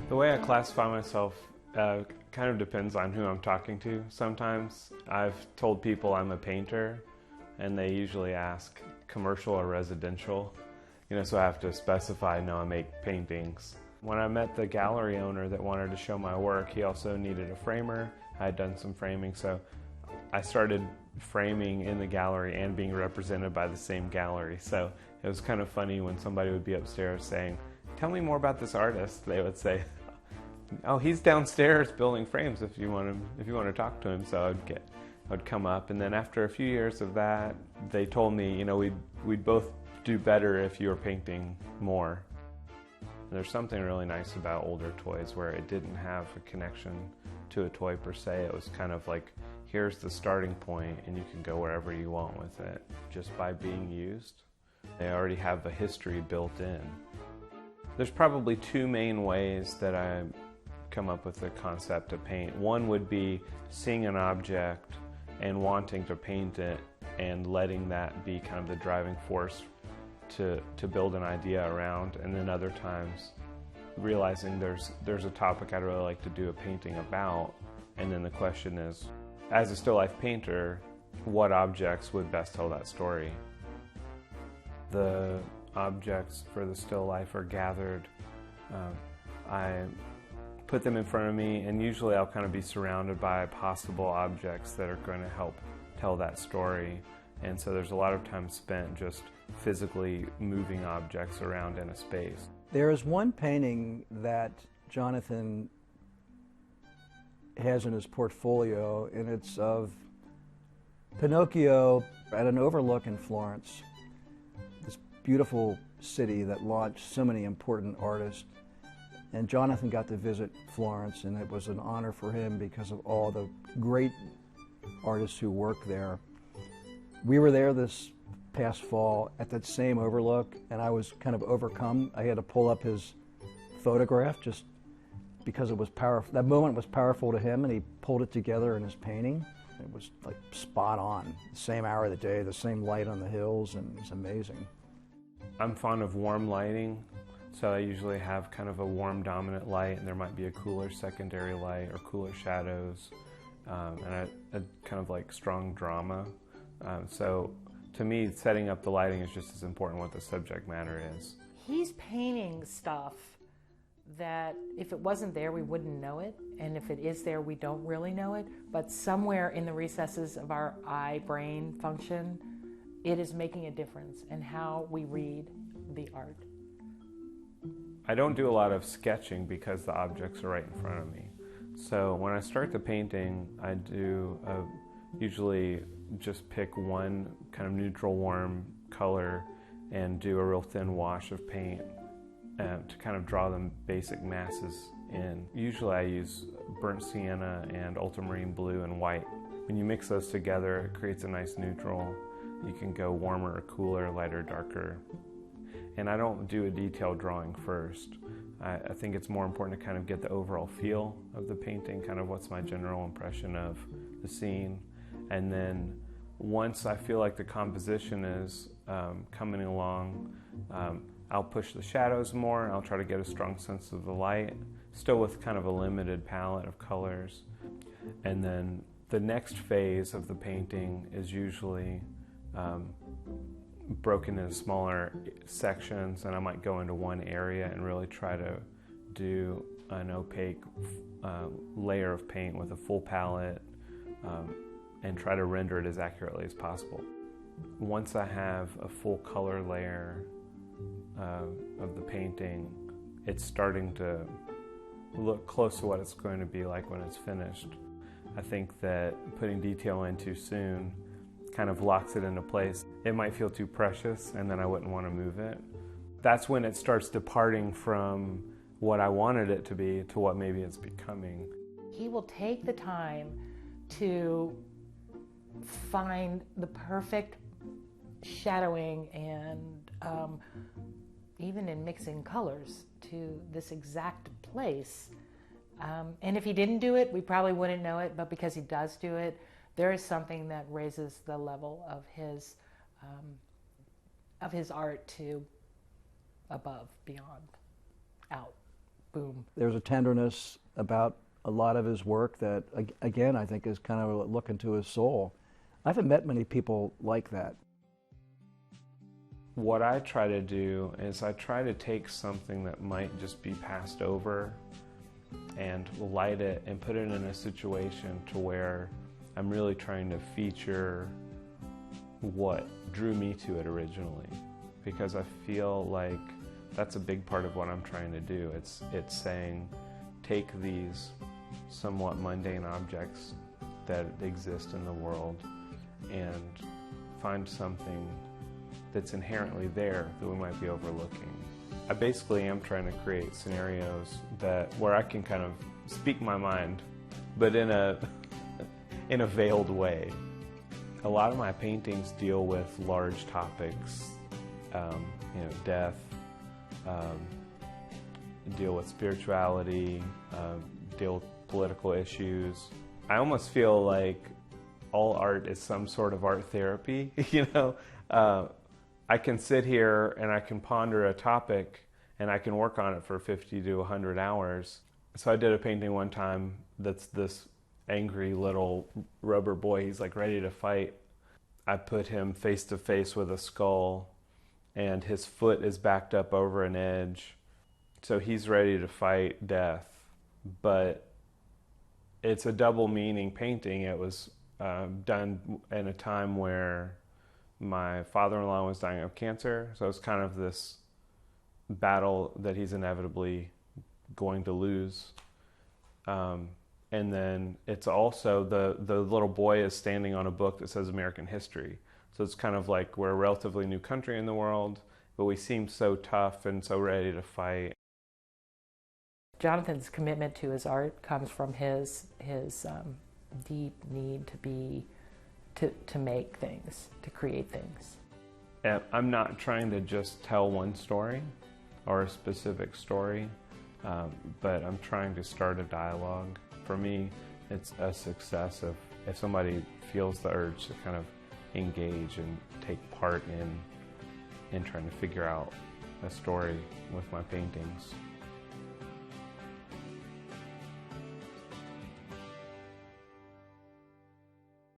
The way I classify myself kind of depends on who I'm talking to. Sometimes I've told people I'm a painter, and they usually ask commercial or residential. So I have to specify, no, I make paintings. When I met the gallery owner that wanted to show my work, he also needed a framer. I had done some framing, so I started framing in the gallery and being represented by the same gallery. So it was kind of funny when somebody would be upstairs saying, "Tell me more about this artist." They would say, "Oh, he's downstairs building frames if you want to talk to him." So I'd come up, and then after a few years of that, they told me, we'd both do better if you were painting more. And there's something really nice about older toys where it didn't have a connection to a toy per se. It was kind of like, here's the starting point, and you can go wherever you want with it just by being used. They already have a history built in. There's probably two main ways that I come up with the concept of paint. One would be seeing an object and wanting to paint it and letting that be kind of the driving force to build an idea around, and then other times realizing there's a topic I'd really like to do a painting about, and then the question is, as a still life painter, what objects would best tell that story? The objects for the still life are gathered. I put them in front of me, and usually I'll kind of be surrounded by possible objects that are going to help tell that story. And so there's a lot of time spent just physically moving objects around in a space. There is one painting that Johnathan has in his portfolio, and it's of Pinocchio at an overlook in Florence, this beautiful city that launched so many important artists. And Johnathan got to visit Florence, and it was an honor for him because of all the great artists who work there. We were there this past fall at that same overlook, and I was kind of overcome. I had to pull up his photograph just because it was powerful. That moment was powerful to him, and he pulled it together in his painting. It was like spot on. The same hour of the day, the same light on the hills, and it was amazing. I'm fond of warm lighting, so I usually have kind of a warm dominant light, and there might be a cooler secondary light or cooler shadows, and I kind of like strong drama. So to me, setting up the lighting is just as important what the subject matter is. He's painting stuff that if it wasn't there, we wouldn't know it. And if it is there, we don't really know it. But somewhere in the recesses of our eye-brain function, it is making a difference in how we read the art. I don't do a lot of sketching because the objects are right in front of me. So when I start the painting, I do usually just pick one kind of neutral warm color and do a real thin wash of paint to kind of draw the basic masses in. Usually I use burnt sienna and ultramarine blue and white. When you mix those together, it creates a nice neutral. You can go warmer or cooler, lighter, darker. And I don't do a detailed drawing first. I think it's more important to kind of get the overall feel of the painting, kind of what's my general impression of the scene. And then once I feel like the composition is coming along, I'll push the shadows more. I'll try to get a strong sense of the light, still with kind of a limited palette of colors. And then the next phase of the painting is usually broken into smaller sections, and I might go into one area and really try to do an opaque layer of paint with a full palette and try to render it as accurately as possible. Once I have a full color layer of the painting, it's starting to look close to what it's going to be like when it's finished. I think that putting detail in too soon kind of locks it into place. It might feel too precious, and then I wouldn't want to move it. That's when it starts departing from what I wanted it to be to what maybe it's becoming. He will take the time to find the perfect shadowing and even in mixing colors to this exact place. And if he didn't do it, we probably wouldn't know it, but because he does do it, there is something that raises the level of his art to above, beyond, out. boom. There's a tenderness about a lot of his work that, again, I think is kind of a look into his soul. I haven't met many people like that. What I try to do is I try to take something that might just be passed over and light it and put it in a situation to where I'm really trying to feature what drew me to it originally, because I feel like that's a big part of what I'm trying to do. It's saying, take these somewhat mundane objects that exist in the world and find something that's inherently there that we might be overlooking. I basically am trying to create scenarios where I can kind of speak my mind, but in a veiled way. A lot of my paintings deal with large topics, death, deal with spirituality, deal with political issues. I almost feel like all art is some sort of art therapy, I can sit here and I can ponder a topic and I can work on it for 50 to 100 hours. So I did a painting one time that's this angry little rubber boy. He's like ready to fight. I put him face to face with a skull and his foot is backed up over an edge. So he's ready to fight death. But it's a double meaning painting. It was done in a time where my father-in-law was dying of cancer, so it's kind of this battle that he's inevitably going to lose. And then it's also the little boy is standing on a book that says American history. So it's kind of like we're a relatively new country in the world, but we seem so tough and so ready to fight. Johnathan's commitment to his art comes from his deep need to make things, to create things. And I'm not trying to just tell one story or a specific story, but I'm trying to start a dialogue. For me, it's a success if somebody feels the urge to kind of engage and take part in trying to figure out a story with my paintings.